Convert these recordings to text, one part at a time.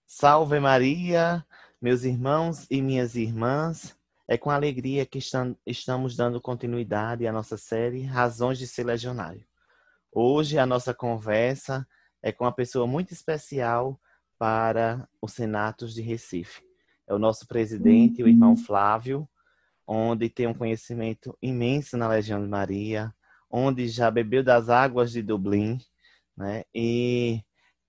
Salve Maria, meus irmãos e minhas irmãs. É com alegria que estamos dando continuidade à nossa série Razões de Ser Legionário. Hoje a nossa conversa é com uma pessoa muito especial para os Senatos de Recife. É o nosso presidente, o irmão Flávio, onde tem um conhecimento imenso na Legião de Maria, onde já bebeu das águas de Dublin, né? E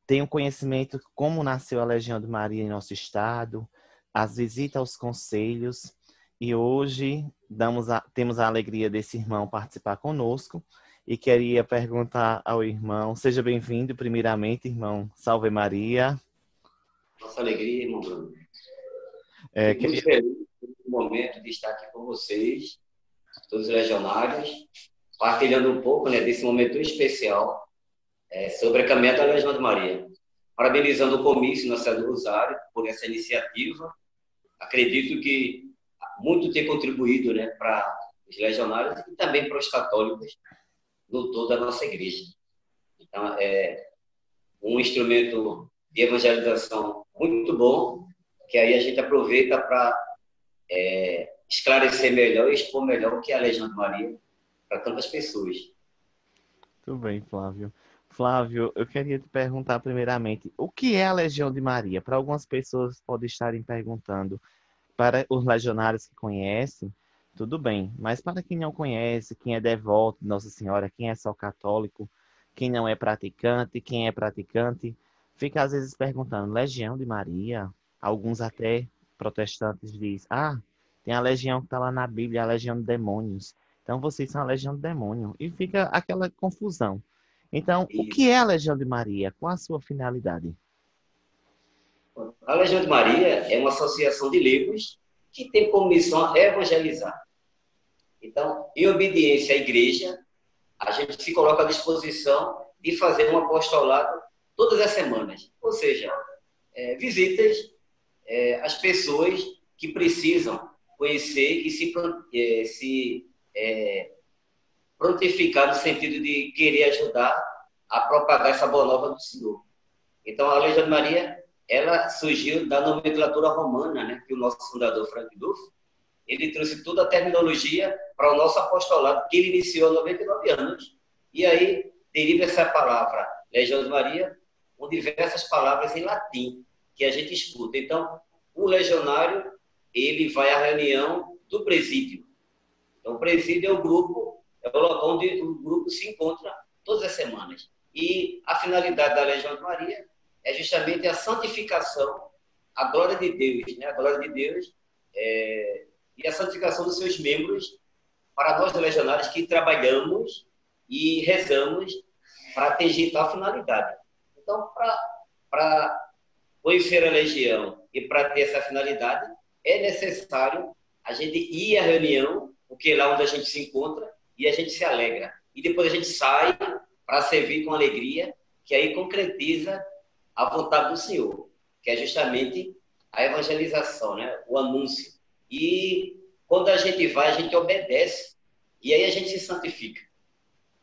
tem um conhecimento como nasceu a Legião de Maria em nosso estado, as visitas aos conselhos, e hoje temos a alegria desse irmão participar conosco, e queria perguntar ao irmão, seja bem-vindo primeiramente, irmão, salve Maria. Nossa alegria, irmão Bruno. É, Fico muito queria... feliz no momento de estar aqui com vocês, todos os legionários, partilhando um pouco, né, desse momento tão especial sobre a caminhada da Legião de Maria. Parabenizando o comício Nossa Senhora do Rosário por essa iniciativa. Acredito que muito tem contribuído, né, para os legionários e também para os católicos no todo da nossa igreja. Então, é um instrumento de evangelização muito bom, que aí a gente aproveita para esclarecer melhor e expor melhor o que é a Legião de Maria para tantas pessoas. Tudo bem, Flávio. Flávio, eu queria te perguntar primeiramente, o que é a Legião de Maria? Para algumas pessoas podem estarem perguntando, para os legionários que conhecem, tudo bem, mas para quem não conhece, quem é devoto de Nossa Senhora, quem é só católico, quem não é praticante, quem é praticante, fica às vezes perguntando, Legião de Maria? Alguns até protestantes dizem, tem a legião que está lá na Bíblia, a legião de demônios. Então vocês são a legião de demônio. E fica aquela confusão. Então, o E que é a Legião de Maria? Qual a sua finalidade? a Legião de Maria é uma associação de leigos que tem como missão evangelizar. Então, em obediência à igreja, a gente se coloca à disposição de fazer um apostolado todas as semanas. Ou seja, visitas às pessoas que precisam conhecer e se prontificar no sentido de querer ajudar a propagar essa boa nova do Senhor. Então, a Legião de Maria, ela surgiu da nomenclatura romana, né, que o nosso fundador, Frank Duff, ele trouxe toda a terminologia para o nosso apostolado, que ele iniciou há 99 anos. E aí, deriva essa palavra, Legião de Maria, com diversas palavras em latim, que a gente escuta. Então, o legionário, ele vai à reunião do presídio. Então, o presídio é o grupo, é o local onde o grupo se encontra todas as semanas. E a finalidade da Legião de Maria é justamente a santificação, a glória de Deus, né? A glória de Deus e a santificação dos seus membros para nós legionários que trabalhamos e rezamos para atingir tal finalidade. Então, para conhecer a Legião e para ter essa finalidade, é necessário a gente ir à reunião, porque é lá onde a gente se encontra, e a gente se alegra. E depois a gente sai para servir com alegria, que aí concretiza a vontade do Senhor, que é justamente a evangelização, né? O anúncio. E quando a gente vai, a gente obedece, e aí a gente se santifica.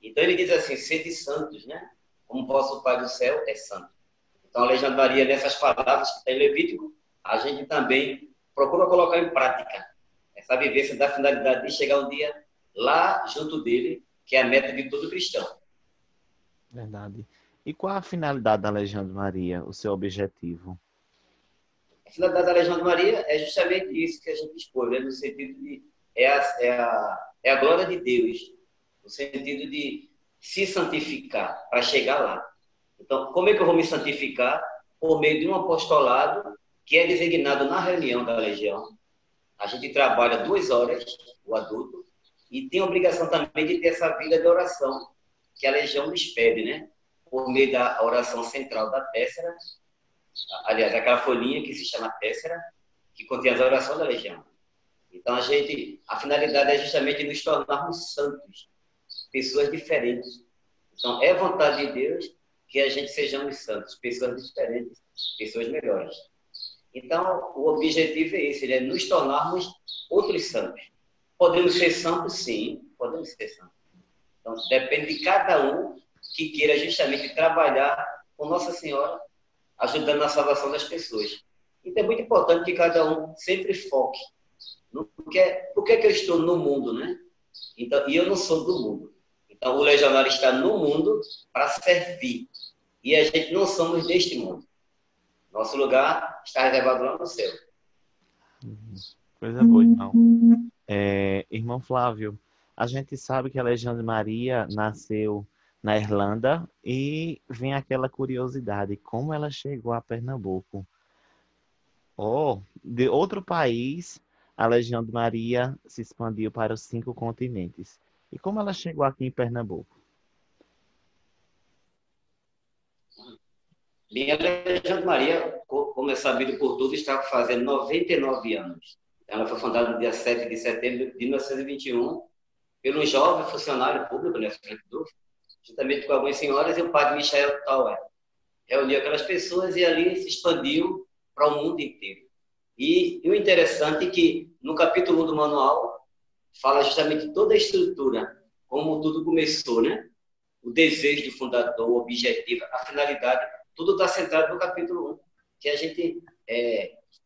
Então ele diz assim, sede santos, né? Como vosso Pai do céu é santo. Então a Legião de Maria, nessas palavras que está em Levítico, a gente também procura colocar em prática essa vivência da finalidade de chegar um dia lá junto dele, que é a meta de todo cristão. Verdade. E qual a finalidade da Legião de Maria, o seu objetivo? A finalidade da Legião de Maria é justamente isso que a gente expôs, né? No sentido de é a glória de Deus, no sentido de se santificar para chegar lá. Então, como é que eu vou me santificar? Por meio de um apostolado que é designado na reunião da Legião. A gente trabalha 2 horas, o adulto, e tem a obrigação também de ter essa vida de oração, que a Legião nos pede, né? Por meio da oração central da Téssera, aliás, aquela folhinha que se chama Téssera, que contém as orações da Legião. Então, a finalidade é justamente nos tornarmos santos, pessoas diferentes. Então, é vontade de Deus que a gente sejamos santos, pessoas diferentes, pessoas melhores. Então, o objetivo é esse, é nos tornarmos outros santos. Podemos ser santos? Sim, podemos ser santos. Então, depende de cada um que queira justamente trabalhar com Nossa Senhora ajudando na salvação das pessoas. Então é muito importante que cada um sempre foque no por que eu estou no mundo, né? Então, e eu não sou do mundo. Então, o legionário está no mundo para servir. E a gente não somos deste mundo. Nosso lugar está reservado lá no céu. Coisa boa, irmão. Irmão Flávio, a gente sabe que a Legião de Maria nasceu na Irlanda e vem aquela curiosidade, como ela chegou a Pernambuco? De outro país, a Legião de Maria se expandiu para os 5 continentes. E como ela chegou aqui em Pernambuco? Minha Legião de Maria, como é sabido por todos, está fazendo 99 anos. Ela foi fundada no dia 7 de setembro de 1921 por um jovem funcionário público, né, Frank Duff, juntamente com algumas senhoras e o padre Michael Tower. Reuniu aquelas pessoas e ali se expandiu para o mundo inteiro. E o interessante é que no capítulo 1 do manual fala justamente toda a estrutura, como tudo começou, né? O desejo do fundador, o objetivo, a finalidade, tudo está centrado no capítulo 1, que a gente,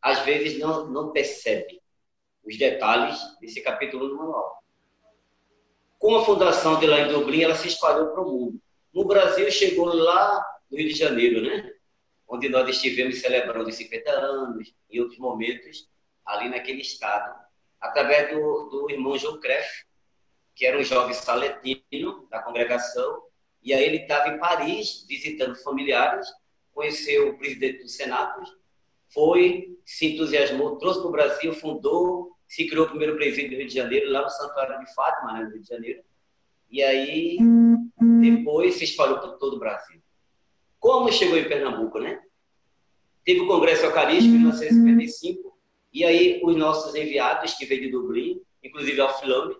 às vezes, não percebe os detalhes desse capítulo 1 do manual. Com a fundação de lá em Dublin, ela se espalhou para o mundo. No Brasil, chegou lá no Rio de Janeiro, né? Onde nós estivemos celebrando os 50 anos, em outros momentos, ali naquele estado, através do irmão João Kreff, que era um jovem saletino da congregação, e aí ele estava em Paris, visitando familiares, conheceu o presidente do Senado, se entusiasmou, trouxe para o Brasil, fundou, se criou o primeiro presídio do Rio de Janeiro, lá no Santuário de Fátima, né, no Rio de Janeiro, e aí depois se espalhou por todo o Brasil. Como chegou em Pernambuco, né? Teve o Congresso Eucarístico em 1955, e aí os nossos enviados, que veio de Dublin, inclusive Alf Lame,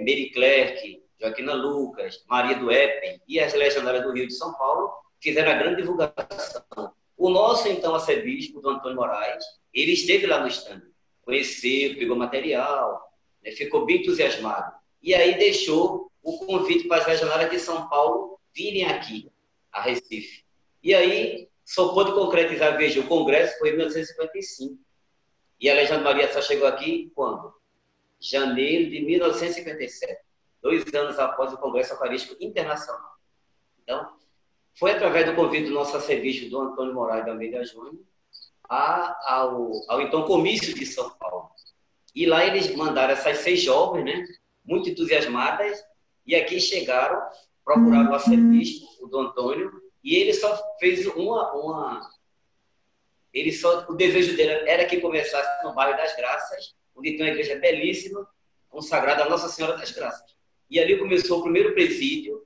Mary Clerc, Joaquina Lucas, Maria do Eppen e as legionárias do Rio de São Paulo, fizeram a grande divulgação. O nosso, então, arcebispo, do Antônio Moraes, ele esteve lá no stand, conheceu, pegou material, né, ficou bem entusiasmado. E aí deixou o convite para as legionárias de São Paulo virem aqui, a Recife. E aí só pôde concretizar, veja, o congresso foi em 1955. E a Legião de Maria só chegou aqui quando? Janeiro de 1957, 2 anos após o Congresso Eucarístico Internacional. Então, foi através do convite do nosso arcebispo, do Antônio Moraes da Almeida Júnior, ao então comício de São Paulo. E lá eles mandaram essas 6 jovens, né, muito entusiasmadas, e aqui chegaram, procuraram o arcebispo, o Dom Antônio, e ele só fez o desejo dele era que começasse no bairro das Graças, onde tem uma igreja belíssima, consagrada a Nossa Senhora das Graças. E ali começou o primeiro presídio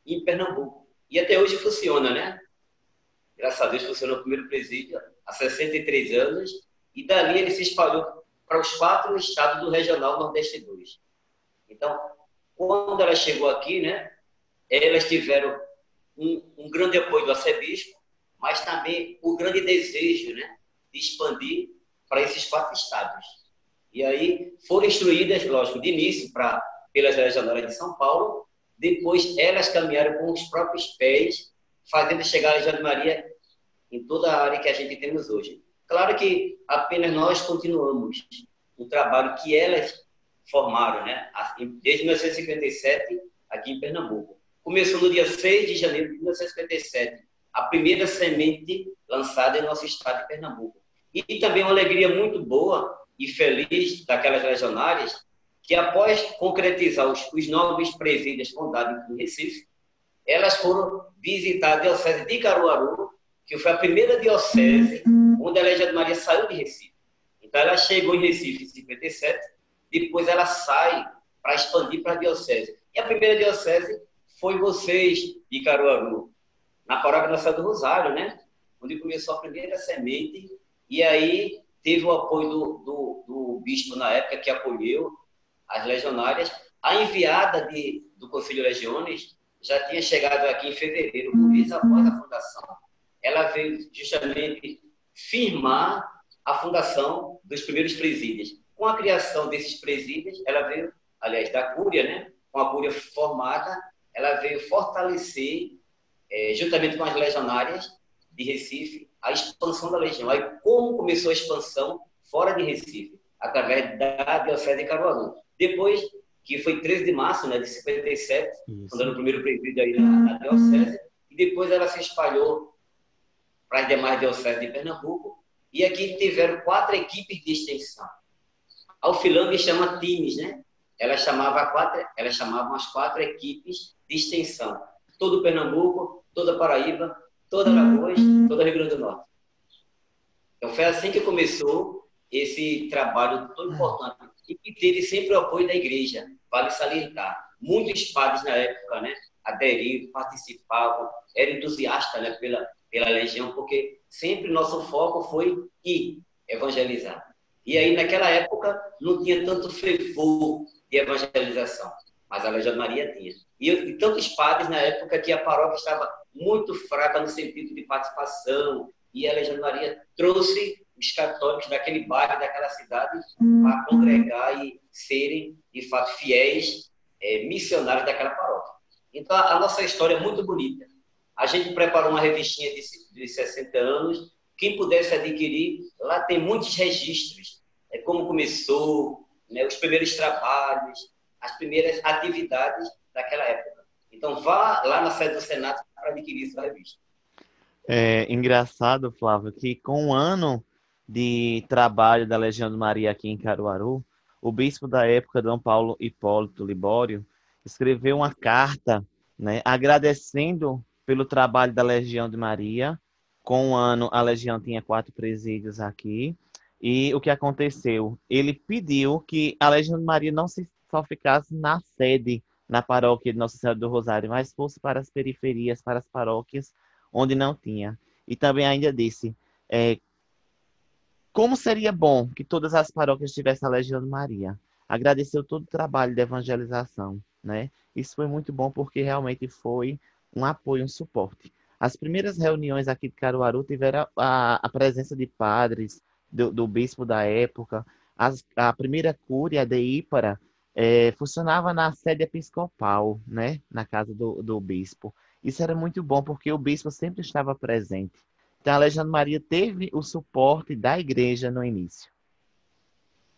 em Pernambuco. E até hoje funciona, né? Graças a Deus funcionou o primeiro presídio há 63 anos, e dali ele se espalhou para os 4 estados do Regional Nordeste 2. Então, quando ela chegou aqui, né, elas tiveram um grande apoio do arcebispo, mas também o grande desejo, né, de expandir para esses 4 estados. E aí foram instruídas, lógico, de início pelas legionárias de São Paulo, depois elas caminharam com os próprios pés, fazendo chegar a Legião de Maria em toda a área que a gente temos hoje. Claro que apenas nós continuamos o trabalho que elas formaram, né, desde 1957, aqui em Pernambuco. Começou no dia 6 de janeiro de 1957, a primeira semente lançada em nosso estado de Pernambuco. E também uma alegria muito boa e feliz daquelas legionárias, que após concretizar os novos presídios fundados em Recife, elas foram visitar a diocese de Caruaru, que foi a primeira diocese onde a Legião de Maria saiu de Recife. Então ela chegou em Recife em 57, depois ela sai para expandir para a diocese. E a primeira diocese foi vocês, de Caruaru, na paróquia Nossa do Rosário, né? Onde começou a primeira semente, e aí teve o apoio do bispo na época, que acolheu as legionárias. A enviada do Conselho Legiones já tinha chegado aqui em fevereiro, um mês após a fundação. Ela veio justamente firmar a fundação dos primeiros presídios. Com a criação desses presídios, ela veio, aliás, da Cúria, né? Com a Cúria formada, ela veio fortalecer, juntamente com as legionárias, de Recife a expansão da Legião. Aí como começou a expansão fora de Recife? Através da Diocese de Caruaru. Depois, que foi 13 de março, né, de 57, fundando o primeiro presídio aí na Diocese, e depois ela se espalhou para as demais dioceses de Pernambuco, e aqui tiveram 4 equipes de extensão. A UFILAMB chama times, né? Elas chamavam as 4 equipes de extensão. Todo Pernambuco, toda Paraíba, toda Alagoas, toda Rio Grande do Norte. Então foi assim que começou esse trabalho tão importante e que teve sempre o apoio da igreja, vale salientar. Muitos padres na época, né, aderiram, participavam, eram entusiastas, né, pela Legião, porque sempre nosso foco foi evangelizar. E aí, naquela época, não tinha tanto fervor de evangelização, mas a Legião de Maria tinha. E tantos padres na época que a paróquia estava muito fraca no sentido de participação, e a Legião de Maria trouxe os católicos daquele bairro, daquela cidade, para congregar e serem, de fato, fiéis missionários daquela paróquia. Então, a nossa história é muito bonita. A gente preparou uma revistinha de 60 anos. Quem pudesse adquirir, lá tem muitos registros. Como começou, né, os primeiros trabalhos, as primeiras atividades daquela época. Então, vá lá na sede do Senado para adquirir essa revista. É engraçado, Flávio, que com um ano de trabalho da Legião de Maria aqui em Caruaru, o bispo da época, Dom Paulo Hipólito Libório, escreveu uma carta, né, agradecendo pelo trabalho da Legião de Maria. Com um ano, a Legião tinha 4 presídios aqui. E o que aconteceu? Ele pediu que a Legião de Maria não só ficasse na sede, na paróquia de Nossa Senhora do Rosário, mas fosse para as periferias, para as paróquias onde não tinha. E também ainda disse, como seria bom que todas as paróquias tivessem a Legião de Maria. Agradeceu todo o trabalho de evangelização, né? Isso foi muito bom porque realmente foi um apoio, um suporte. As primeiras reuniões aqui de Caruaru tiveram a presença de padres, do bispo da época. A primeira cúria de Ípara funcionava na sede episcopal, né? Na casa do bispo. Isso era muito bom porque o bispo sempre estava presente. Então, a Legião de Maria teve o suporte da igreja no início.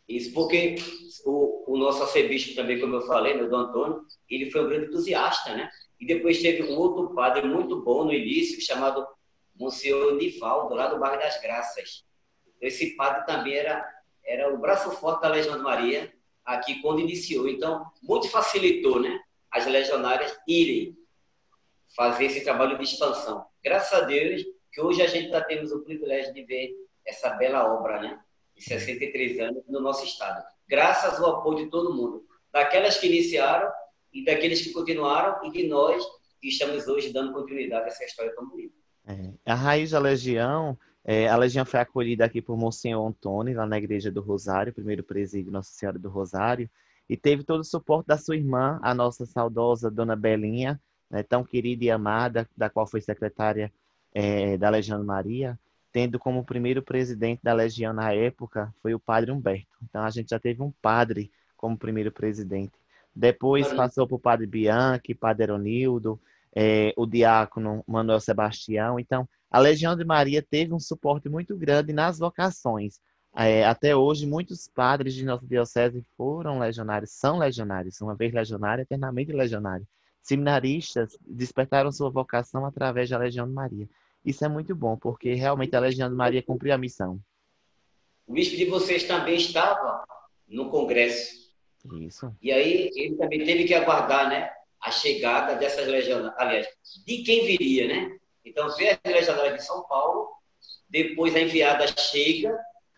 Isso porque o nosso arcebispo também, como eu falei, né, o Dom Antônio, ele foi um grande entusiasta, né? E depois teve um outro padre muito bom no início, chamado Monsenhor Nivaldo, lá do bairro das Graças. Esse padre também era o braço forte da Legião de Maria, aqui quando iniciou. Então, muito facilitou, né, as legionárias irem fazer esse trabalho de expansão. Graças a Deus, que hoje a gente já temos o privilégio de ver essa bela obra, né, de 63 anos no nosso estado. Graças ao apoio de todo mundo, daquelas que iniciaram e daqueles que continuaram e de nós que estamos hoje dando continuidade a essa história tão bonita. A raiz da Legião, a Legião foi acolhida aqui por Monsenhor Antônio, lá na Igreja do Rosário, primeiro presídio Nossa Senhora do Rosário, e teve todo o suporte da sua irmã, a nossa saudosa Dona Belinha, né, tão querida e amada, da qual foi secretária da Legião de Maria, tendo como primeiro presidente da Legião na época, foi o Padre Humberto. Então, a gente já teve um padre como primeiro presidente. Depois passou por Padre Bianchi, Padre Eronildo, o diácono Manuel Sebastião. Então, a Legião de Maria teve um suporte muito grande nas vocações. Até hoje, muitos padres de nossa diocese foram legionários, são legionários, uma vez legionário, eternamente legionário. Seminaristas despertaram sua vocação através da Legião de Maria. Isso é muito bom, porque realmente a Legião de Maria cumpriu a missão. O bispo de vocês também estava no congresso. Isso. E aí ele também teve que aguardar, né, a chegada dessas legionárias, aliás, de quem viria, né? Então, veio as legionárias de São Paulo, depois a enviada chega,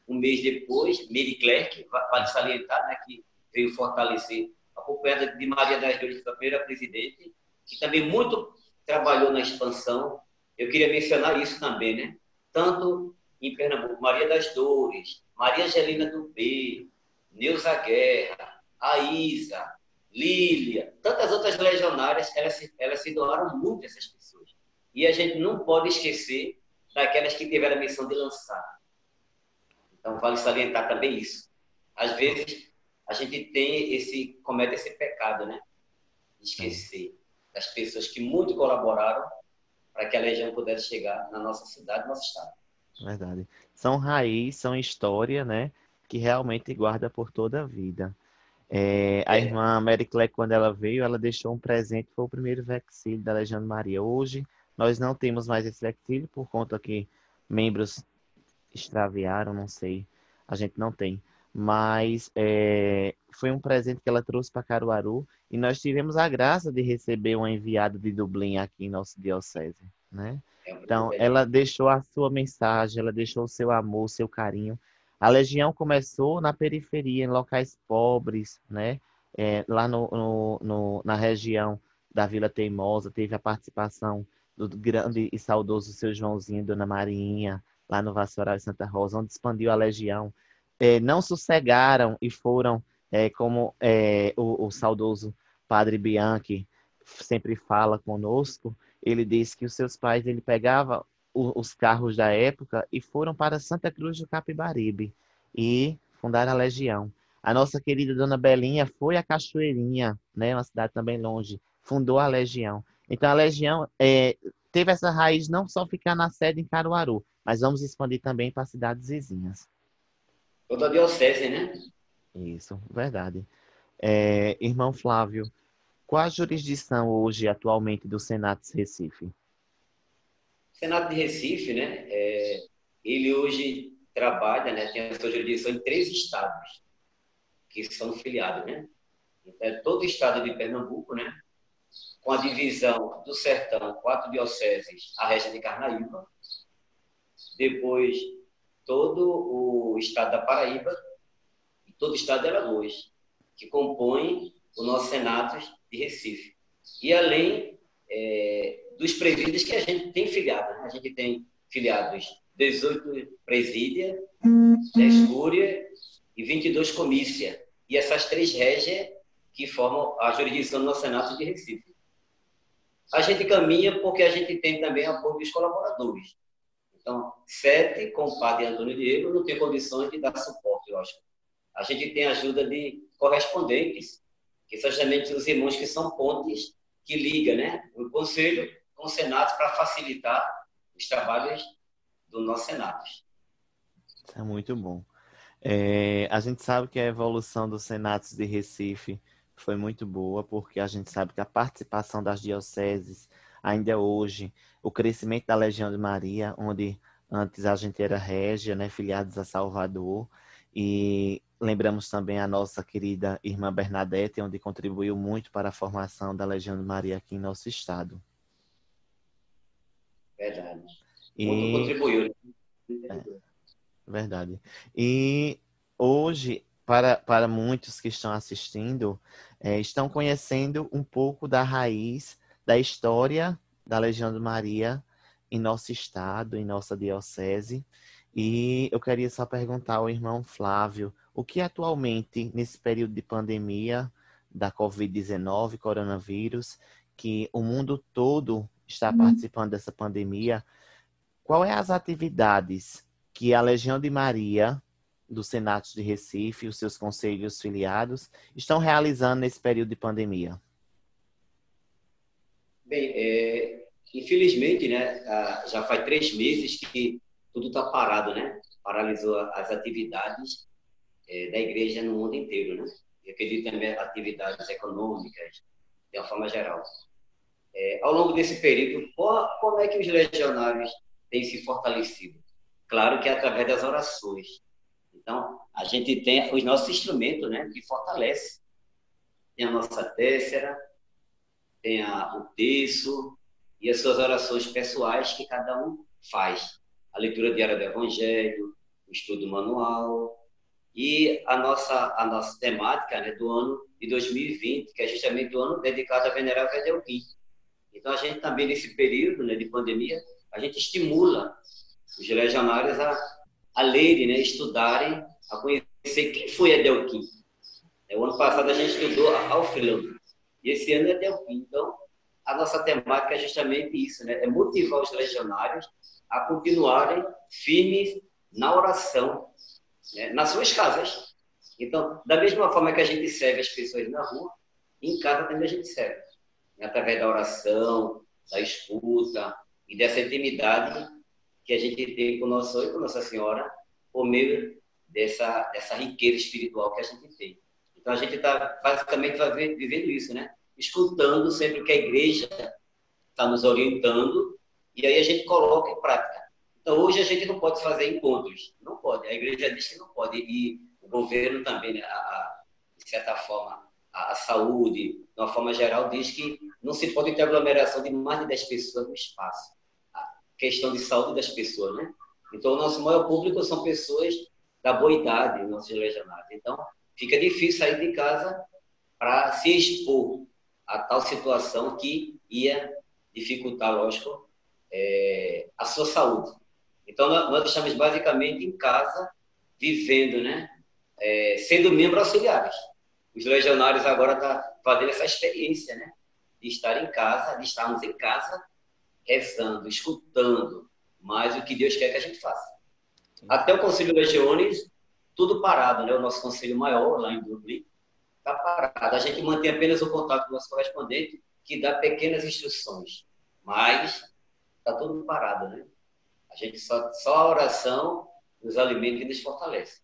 um mês depois, Mary Clerc, vale salientar, né, que veio fortalecer, acompanhada de Maria das Dores, que foi a primeira presidente, que também muito trabalhou na expansão. Eu queria mencionar isso também, né? Tanto em Pernambuco, Maria das Dores, Maria Angelina do B, Neuza Guerra, a Isa, Lília, tantas outras legionárias, elas se doaram muito, essas pessoas. E a gente não pode esquecer daquelas que tiveram a missão de lançar. Então, vale salientar também isso. Às vezes, a gente comete esse pecado, né? De esquecer das pessoas que muito colaboraram para que a Legião pudesse chegar na nossa cidade, no nosso estado. Verdade. São raiz, são história, né? Que realmente guarda por toda a vida. A É, irmã Mary Claire, quando ela veio, ela deixou um presente, foi o primeiro vexílio da Legião de Maria. Hoje, nós não temos mais esse vexílio, por conta que membros extraviaram, não sei, a gente não tem. Mas foi um presente que ela trouxe para Caruaru e nós tivemos a graça de receber um enviado de Dublin aqui em nossa diocese, né? é um Então, privilégio. ela deixou a sua mensagem, ela deixou o seu amor, o seu carinho. A Legião começou na periferia, em locais pobres, né? Lá na região da Vila Teimosa, teve a participação do grande e saudoso seu Joãozinho e Dona Marinha, lá no Vassoural de Santa Rosa, onde expandiu a Legião. Não sossegaram e foram, como o saudoso Padre Bianchi sempre fala conosco, ele disse que os seus pais, ele pegava os carros da época e foram para Santa Cruz do Capibaribe e fundaram a Legião. A nossa querida Dona Belinha foi a Cachoeirinha, né, uma cidade também longe, fundou a Legião. Então a Legião teve essa raiz não só ficar na sede em Caruaru, mas vamos expandir também para cidades vizinhas. Toda a diocese, né? Isso, verdade. Irmão Flávio, qual a jurisdição hoje, atualmente, do Senatus Recife? O Senado de Recife, né? Ele hoje trabalha, né? Tem a sua jurisdição em 3 estados que são filiados, né? Então, todo o estado de Pernambuco, né? Com a divisão do Sertão, 4 dioceses, a Régia de Carnaíba. Depois, todo o estado da Paraíba e todo o estado de Alagoas, que compõem o nosso Senado de Recife. E além dos presídios que a gente tem filiado, né? A gente tem filiados 18 presídios, 10 cúrias e 22 comícia. E essas 3 régias que formam a jurisdição do nosso Senado de Recife. A gente caminha porque a gente tem também apoio dos colaboradores. Então, 7, com o padre Antônio Diego, não tem condições de dar suporte, lógico. A gente tem ajuda de correspondentes, que são justamente os irmãos que são pontes que ligam, né, o Conselho com o Senado para facilitar os trabalhos do nosso Senado. Isso é muito bom. A gente sabe que a evolução do Senatus de Recife foi muito boa, porque a gente sabe que a participação das dioceses, ainda hoje, o crescimento da Legião de Maria, onde antes a gente era régia, né, filiados a Salvador, e lembramos também a nossa querida irmã Bernadette, onde contribuiu muito para a formação da Legião de Maria aqui em nosso estado. Verdade. Muito E contribuiu. verdade. E hoje, para muitos que estão assistindo, estão conhecendo um pouco da raiz da história da Legião de Maria em nosso estado, em nossa diocese. E eu queria só perguntar ao irmão Flávio, o que atualmente, nesse período de pandemia da Covid-19, coronavírus, que o mundo todo está participando dessa pandemia, qual é as atividades que a Legião de Maria, do Senatus de Recife, os seus conselhos filiados, estão realizando nesse período de pandemia? Bem, infelizmente, né, já faz 3 meses que tudo está parado, né? Paralisou as atividades da igreja no mundo inteiro, né? Eu acredito também atividades econômicas, de uma forma geral. Ao longo desse período, como é que os legionários têm se fortalecido? Claro que é através das orações. Então, a gente tem os nossos instrumentos, né, que fortalecem. Tem a nossa têssera, tem o terço e as suas orações pessoais que cada um faz. A leitura diária do Evangelho, o estudo manual e a nossa temática, né, do ano de 2020, que é justamente o ano dedicado a Venerável Edelquim. Então, a gente também, nesse período, né, de pandemia, a gente estimula os legionários a lerem, né, estudarem, a conhecer quem foi Edelquim. O ano passado a gente estudou Alfredo, e esse ano é Edelquim. Então, a nossa temática é justamente isso, né? É motivar os legionários a continuarem firmes na oração, né, nas suas casas. Então, da mesma forma que a gente serve as pessoas na rua, em casa também a gente serve. Através da oração, da escuta, e dessa intimidade que a gente tem com o nosso Senhor e com Nossa Senhora, por meio dessa riqueza espiritual que a gente tem. Então, a gente está basicamente vivendo isso, né? Escutando sempre que a igreja está nos orientando, e aí a gente coloca em prática. Então, hoje a gente não pode fazer encontros, não pode. A igreja diz que não pode, e o governo também, né? De certa forma, a saúde, de uma forma geral, diz que não se pode ter aglomeração de mais de 10 pessoas no espaço. A questão de saúde das pessoas, né? Então, o nosso maior público são pessoas da boa idade, nossos legionários. Então, fica difícil sair de casa para se expor a tal situação que ia dificultar, lógico, a sua saúde. Então, nós estamos basicamente em casa, vivendo, né? Sendo membros auxiliares. Os legionários agora estão fazendo essa experiência, né? De estar em casa, de estarmos em casa, rezando, escutando mais o que Deus quer que a gente faça. Até o Conselho Legiones, tudo parado, né? O nosso conselho maior, lá em Dublin, está parado. A gente mantém apenas o contato com o nosso correspondente, que dá pequenas instruções, mas está tudo parado, né? A gente só a oração nos alimenta e nos fortalece.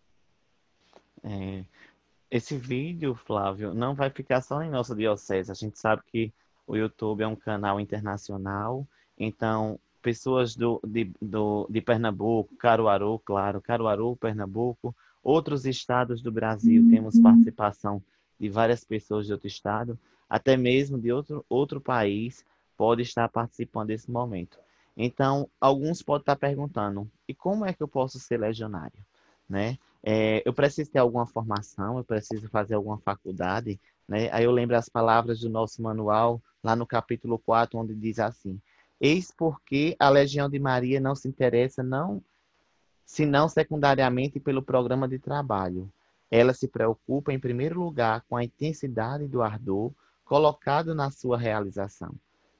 Esse vídeo, Flávio, não vai ficar só em nossa diocese. A gente sabe que o YouTube é um canal internacional, então pessoas de Pernambuco, Caruaru, claro, Caruaru, Pernambuco, outros estados do Brasil, temos participação de várias pessoas de outro estado, até mesmo de outro país, pode estar participando desse momento. Então, alguns podem estar perguntando, e como é que eu posso ser legionário, né? Eu preciso ter alguma formação, eu preciso fazer alguma faculdade, né? Aí eu lembro as palavras do nosso manual, lá no capítulo 4, onde diz assim: eis porque a Legião de Maria não se interessa, senão secundariamente pelo programa de trabalho. Ela se preocupa, em primeiro lugar, com a intensidade do ardor colocado na sua realização.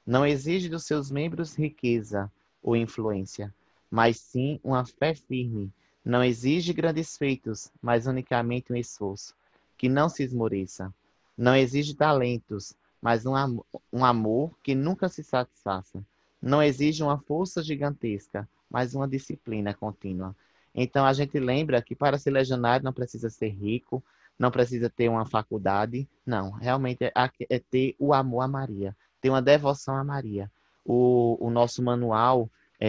Não exige dos seus membros riqueza ou influência, mas sim uma fé firme. Não exige grandes feitos, mas unicamente um esforço, que não se esmoreça. Não exige talentos, mas um amor que nunca se satisfaça. Não exige uma força gigantesca, mas uma disciplina contínua. Então, a gente lembra que para ser legionário não precisa ser rico, não precisa ter uma faculdade, não. Realmente é ter o amor a Maria, ter uma devoção a Maria. O nosso manual,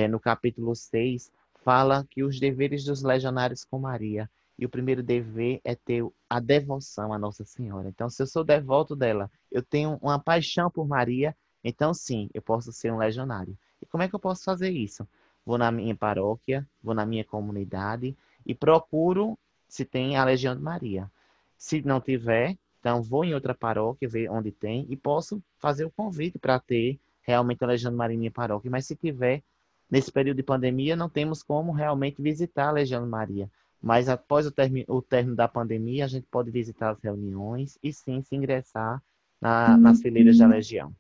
no capítulo 6, fala que os deveres dos legionários com Maria. E o primeiro dever é ter a devoção a Nossa Senhora. Então, se eu sou devoto dela, eu tenho uma paixão por Maria, então sim, eu posso ser um legionário. E como é que eu posso fazer isso? Vou na minha paróquia, vou na minha comunidade e procuro se tem a Legião de Maria. Se não tiver, então vou em outra paróquia, ver onde tem e posso fazer o convite para ter realmente a Legião de Maria em minha paróquia. Mas se tiver, nesse período de pandemia, não temos como realmente visitar a Legião de Maria. Mas após o término da pandemia, a gente pode visitar as reuniões e sim se ingressar nas fileiras da Legião.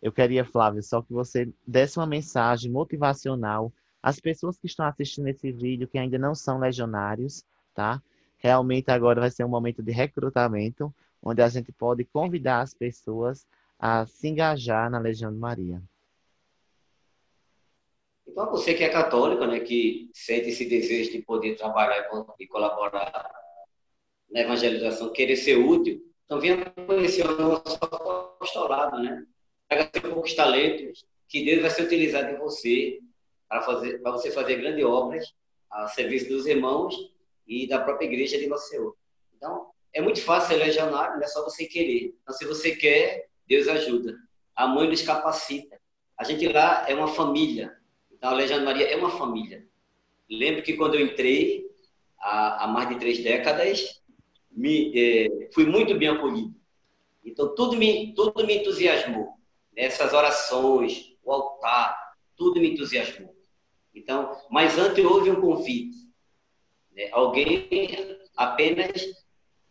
Eu queria, Flávio, só que você desse uma mensagem motivacional às pessoas que estão assistindo esse vídeo, que ainda não são legionários, tá? Realmente agora vai ser um momento de recrutamento, onde a gente pode convidar as pessoas a se engajar na Legião de Maria. Então, você que é católico, né, que sente esse desejo de poder trabalhar e colaborar na evangelização, querer ser útil, então venha conhecer o nosso apostolado, né? Pega seus poucos talentos, que Deus vai se utilizar de você para você fazer grandes obras a serviço dos irmãos e da própria igreja de Nosso Senhor. Então, é muito fácil ser legionário, não é só você querer. Então, se você quer, Deus ajuda. A mãe nos capacita. A gente lá é uma família. Então, a Legião de Maria é uma família. Lembro que quando eu entrei, há mais de 3 décadas, fui muito bem acolhido. Então, tudo me entusiasmou. Essas orações, o altar, tudo me entusiasmou. Então, mas antes houve um convite. Né? Alguém apenas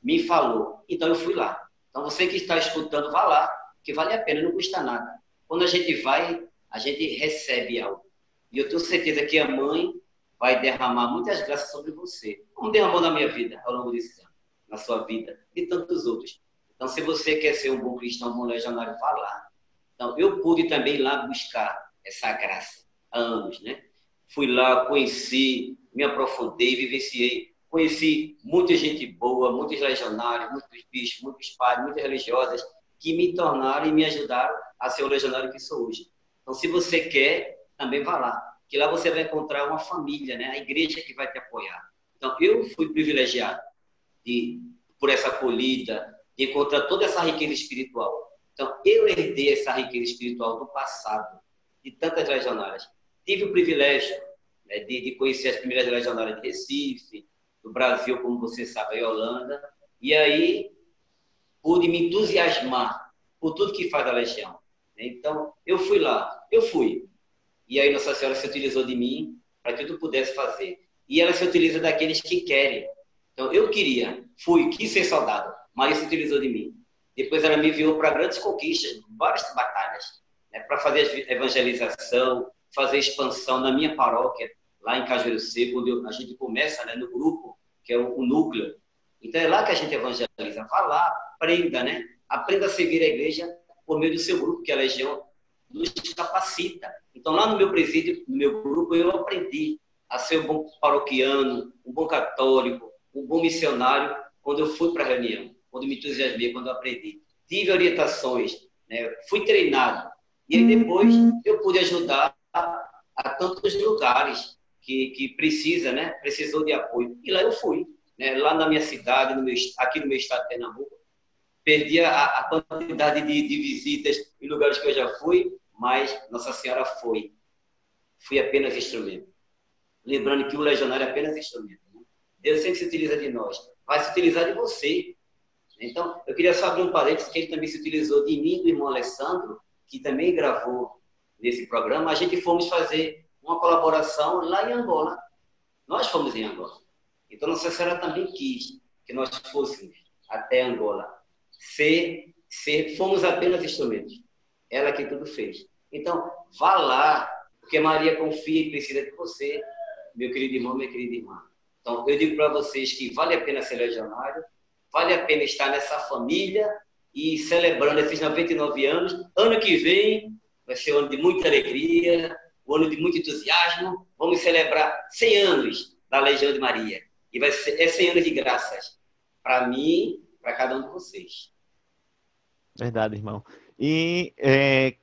me falou. Então, eu fui lá. Então, você que está escutando, vá lá, que vale a pena, não custa nada. Quando a gente vai, a gente recebe algo. E eu tenho certeza que a mãe vai derramar muitas graças sobre você. Como derramou na minha vida, ao longo desse ano, na sua vida, e tantos outros. Então, se você quer ser um bom cristão, um bom legionário, vá lá. Então, eu pude também lá buscar essa graça. há anos, né? Fui lá, conheci, me aprofundei, vivenciei, conheci muita gente boa, muitos legionários, muitos bispos, muitos padres, muitas religiosas, que me tornaram e me ajudaram a ser o legionário que sou hoje. Então, se você quer, também vá lá, que lá você vai encontrar uma família, né? A igreja que vai te apoiar. Então, eu fui privilegiado por essa acolhida, de encontrar toda essa riqueza espiritual. Então, eu herdei essa riqueza espiritual do passado, de tantas legionárias. Tive o privilégio, né, de conhecer as primeiras legionárias de Recife, do Brasil, como você sabe, a Holanda, e aí pude me entusiasmar por tudo que faz a Legião. Então, eu fui lá, eu fui. E aí Nossa Senhora se utilizou de mim para que eu pudesse fazer. E ela se utiliza daqueles que querem. Então, eu quis ser soldado. Maria se utilizou de mim. Depois ela me enviou para grandes conquistas, várias batalhas, né, para fazer evangelização, fazer expansão na minha paróquia, lá em Cajueiro Seco, onde a gente começa, né, no grupo, que é o núcleo. Então, é lá que a gente evangeliza. Vá lá, aprenda, né? Aprenda a servir a igreja por meio do seu grupo, que a Legião nos capacita. Então, lá no meu presídio, no meu grupo, eu aprendi a ser um bom paroquiano, um bom católico, um bom missionário, quando eu fui para a reunião, quando me entusiasmei, quando eu aprendi. Tive orientações, né? Fui treinado. E aí depois eu pude ajudar a tantos lugares que precisa, né? Precisou de apoio. E lá eu fui, né? Lá na minha cidade, aqui no meu estado de Pernambuco. Perdi a quantidade de visitas em lugares que eu já fui, mas Nossa Senhora foi. Fui apenas instrumento. Lembrando que o legionário é apenas instrumento. Né? Deus sempre se utiliza de nós. Vai se utilizar de você. Então, eu queria só abrir um parênteses, que ele também se utilizou de mim, do irmão Alessandro, que também gravou nesse programa. A gente fomos fazer uma colaboração lá em Angola. Nós fomos em Angola. Então, Nossa Senhora também quis que nós fôssemos até Angola. Fomos apenas instrumentos. Ela que tudo fez. Então, vá lá, porque Maria confia e precisa de você, meu querido irmão, minha querida irmã. Então, eu digo para vocês que vale a pena ser legionário, vale a pena estar nessa família e celebrando esses 99 anos. Ano que vem vai ser um ano de muita alegria, um ano de muito entusiasmo. Vamos celebrar 100 anos da Legião de Maria. E vai ser 100 anos de graças para mim, para cada um de vocês. Verdade, irmão. E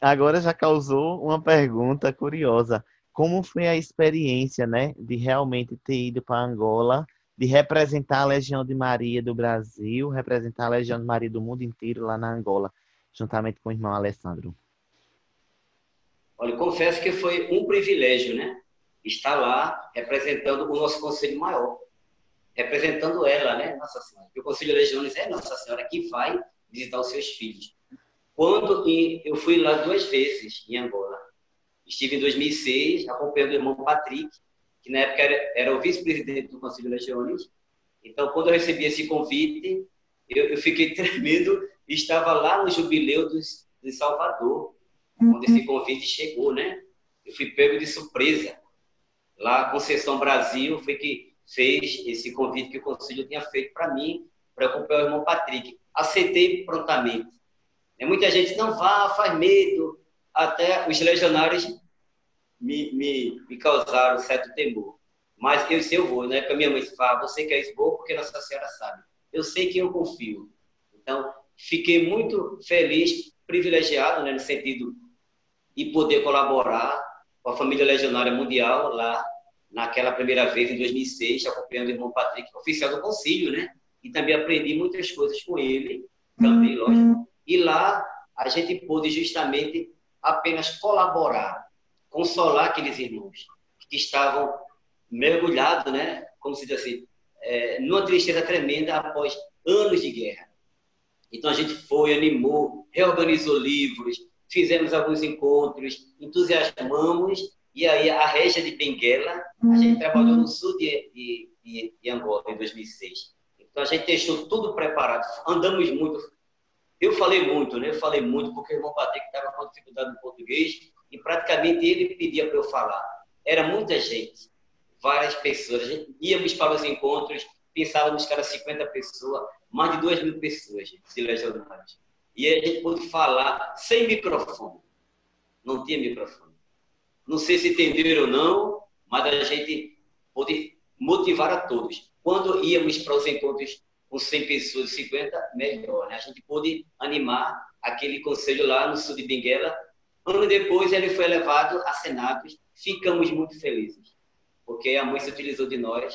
agora já causou uma pergunta curiosa. Como foi a experiência, né, de realmente ter ido para Angola, de representar a Legião de Maria do Brasil, representar a Legião de Maria do mundo inteiro lá na Angola, juntamente com o irmão Alessandro? Olha, confesso que foi um privilégio, né? Estar lá representando o nosso Conselho Maior, representando ela, né, Nossa Senhora. Porque o Conselho de Legiões é Nossa Senhora que vai visitar os seus filhos. Quando eu fui lá 2 vezes em Angola. Estive em 2006, acompanhando o irmão Patrick, que na época era o vice-presidente do Conselho de Legiões. Então, quando eu recebi esse convite, eu fiquei tremendo e estava lá no Jubileu de Salvador, quando esse convite chegou, né? Eu fui pego de surpresa. Lá, a Conceição Brasil foi que fez esse convite que o Conselho tinha feito para mim, para acompanhar o irmão Patrick. Aceitei prontamente. Muita gente não vá, faz medo. Até os legionários me causaram certo temor. Mas eu sei, eu vou, né? Porque a minha mãe fala, você quer isso, vou porque Nossa Senhora sabe. Eu sei que eu confio. Então, fiquei muito feliz, privilegiado, né, no sentido de poder colaborar com a família legionária mundial lá, naquela primeira vez, em 2006, acompanhando o irmão Patrick, oficial do concílio, né? E também aprendi muitas coisas com ele, também, lógico. E lá a gente pôde justamente apenas colaborar, consolar aqueles irmãos que estavam mergulhados, né? Como se diz assim, numa tristeza tremenda após anos de guerra. Então a gente foi, animou, reorganizou livros, fizemos alguns encontros, entusiasmamos, e aí a Régia de Benguela, a gente trabalhou no sul de Angola em 2006. Então a gente deixou tudo preparado, andamos muito. Eu falei muito, né? Eu falei muito porque o irmão Patrick estava com dificuldade no português e praticamente ele pedia para eu falar. Era muita gente, várias pessoas. A gente íamos para os encontros, pensávamos que era 50 pessoas, mais de 2.000 pessoas de legionários. E a gente pôde falar sem microfone. Não tinha microfone. Não sei se entenderam ou não, mas a gente pôde motivar a todos. Quando íamos para os encontros com 100 pessoas, 50, melhor, né? A gente pôde animar aquele conselho lá no sul de Benguela. Ano depois, ele foi levado a senados. Ficamos muito felizes, porque a mãe se utilizou de nós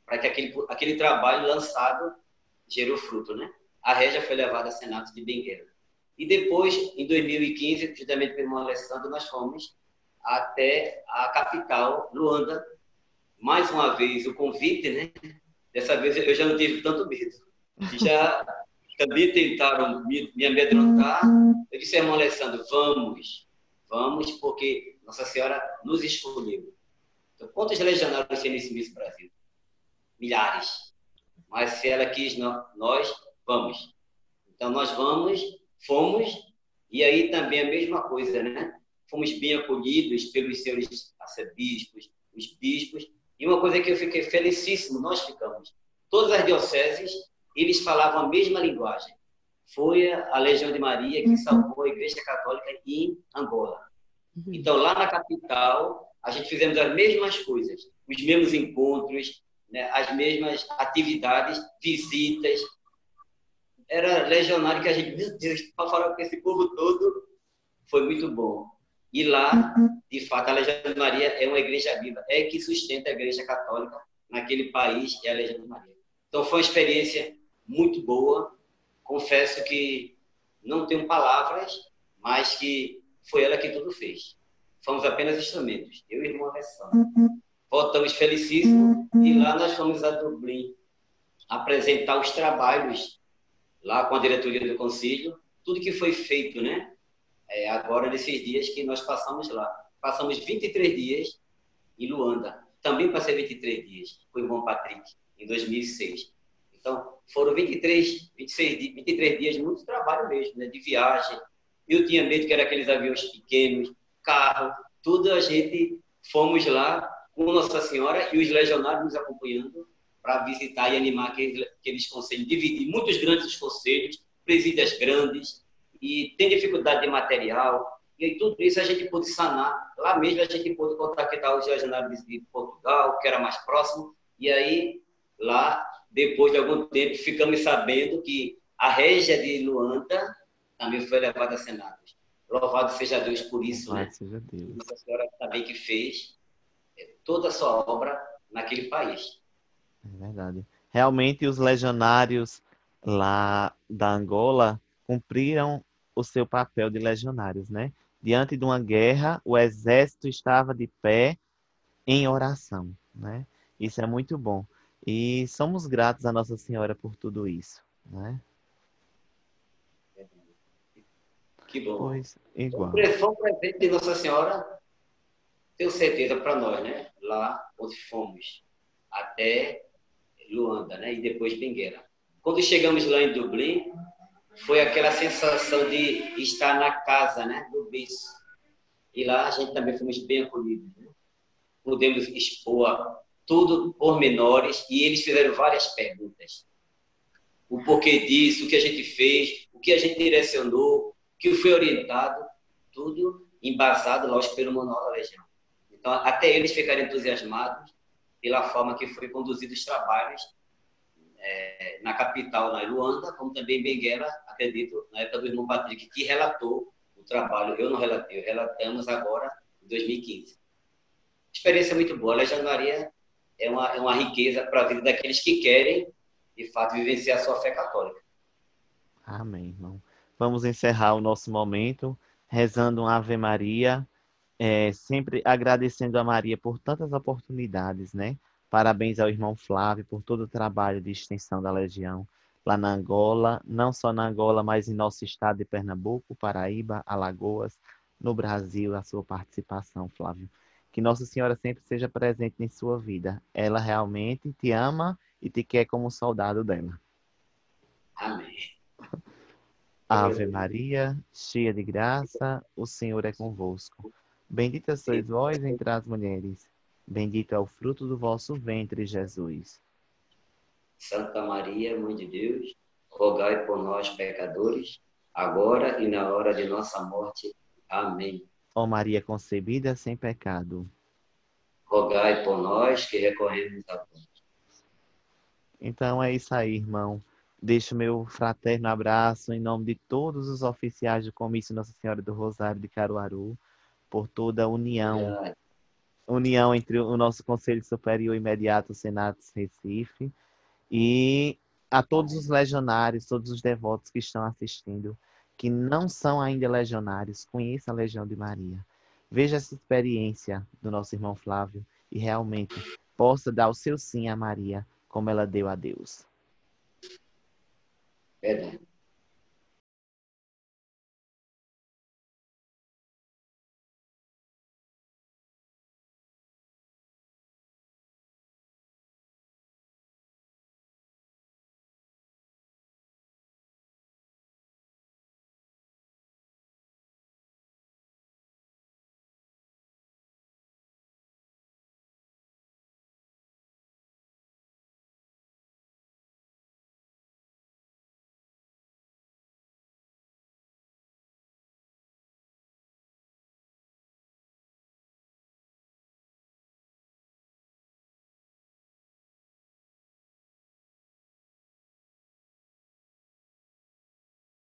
para que aquele trabalho lançado gerou fruto, né? A régia foi levada a senados de Benguela. E depois, em 2015, juntamente com o irmão Alessandro, nós fomos até a capital, Luanda. Mais uma vez, o convite, né? Dessa vez eu já não tive tanto medo. Já também tentaram me amedrontar. Eu disse, irmão Alessandro, vamos, porque Nossa Senhora nos escolheu. Então, quantos legionários tem nesse Brasil? Milhares. Mas se ela quis, nós vamos. Então, nós fomos, e aí também a mesma coisa, né? Fomos bem acolhidos pelos senhores arcebispos, os bispos, e uma coisa que eu fiquei felicíssimo, nós ficamos. Todas as dioceses, eles falavam a mesma linguagem. Foi a Legião de Maria que salvou a Igreja Católica em Angola. Então, lá na capital, a gente fizemos as mesmas coisas, os mesmos encontros, né, as mesmas atividades, visitas. Era legionário que a gente, meu Deus, para falar com esse povo todo, foi muito bom. E lá, de fato, a Legião de Maria é uma igreja viva, é que sustenta a Igreja Católica naquele país, é a Legião de Maria. Então, foi uma experiência muito boa. Confesso que não tenho palavras, mas que foi ela que tudo fez. Fomos apenas instrumentos, eu e o irmão Alessandro. Voltamos felicíssimos e lá nós fomos a Dublin apresentar os trabalhos lá com a diretoria do concílio, tudo que foi feito, né? Agora, nesses dias que nós passamos lá. Passamos 23 dias em Luanda. Também passei 23 dias com o irmão Patrick, em 2006. Então, foram 23 dias de muito trabalho mesmo, né? De viagem. Eu tinha medo que eram aqueles aviões pequenos, carro, tudo a gente fomos lá com Nossa Senhora e os legionários nos acompanhando para visitar e animar aqueles conselhos, dividir muitos grandes conselhos, presídios grandes, e tem dificuldade de material, e tudo isso a gente pôde sanar. Lá mesmo a gente pôde contactar os legionários de Portugal, que era mais próximo, e aí lá, depois de algum tempo, ficamos sabendo que a régia de Luanda também foi levada a senados. Louvado seja Deus por isso, Louvado né? seja Deus. Nossa Senhora também que fez toda a sua obra naquele país. É verdade. Realmente, os legionários lá da Angola cumpriram o seu papel de legionários, né? Diante de uma guerra, o exército estava de pé em oração, né? Isso é muito bom. E somos gratos a Nossa Senhora por tudo isso, né? Que bom. Pois, igual. Foi um presente de Nossa Senhora, tenho certeza, para nós, né? Lá onde fomos, até Luanda, né? E depois Benguela. Quando chegamos lá em Dublin, foi aquela sensação de estar na casa, né? Do bispo. E lá a gente também fomos bem acolhidos, né? Pudemos expor tudo pormenores e eles fizeram várias perguntas. O porquê disso, o que a gente fez, o que a gente direcionou, o que foi orientado, tudo embasado, lógico, pelo Manual da Legião. Então, até eles ficaram entusiasmados pela forma que foi conduzido os trabalhos na capital, na Luanda, como também em Benguela, acredito, na época do irmão Patrick, que relatou o trabalho. Eu não relatei, relatamos agora em 2015. Experiência muito boa. A Legionaria é uma riqueza para a vida daqueles que querem, de fato, vivenciar a sua fé católica. Amém, irmão. Vamos encerrar o nosso momento rezando uma Ave Maria, sempre agradecendo a Maria por tantas oportunidades, né? Parabéns ao irmão Flávio por todo o trabalho de extensão da Legião lá na Angola, não só na Angola, mas em nosso estado de Pernambuco, Paraíba, Alagoas, no Brasil, a sua participação, Flávio. Que Nossa Senhora sempre seja presente em sua vida. Ela realmente te ama e te quer como soldado dela. Amém. Ave Maria, cheia de graça, o Senhor é convosco. Bendita sois vós entre as mulheres. Bendito é o fruto do vosso ventre, Jesus. Santa Maria, Mãe de Deus, rogai por nós, pecadores, agora e na hora de nossa morte. Amém. Ó Maria concebida sem pecado. Rogai por nós que recorremos a vós. Então é isso aí, irmão. Deixo meu fraterno abraço em nome de todos os oficiais do Comício Nossa Senhora do Rosário de Caruaru, por toda a união entre o nosso Conselho Superior Imediato, Senatus Recife, e a todos os legionários, todos os devotos que estão assistindo, que não são ainda legionários, conheçam a Legião de Maria. Veja essa experiência do nosso irmão Flávio e realmente possa dar o seu sim a Maria, como ela deu a Deus. Verdade.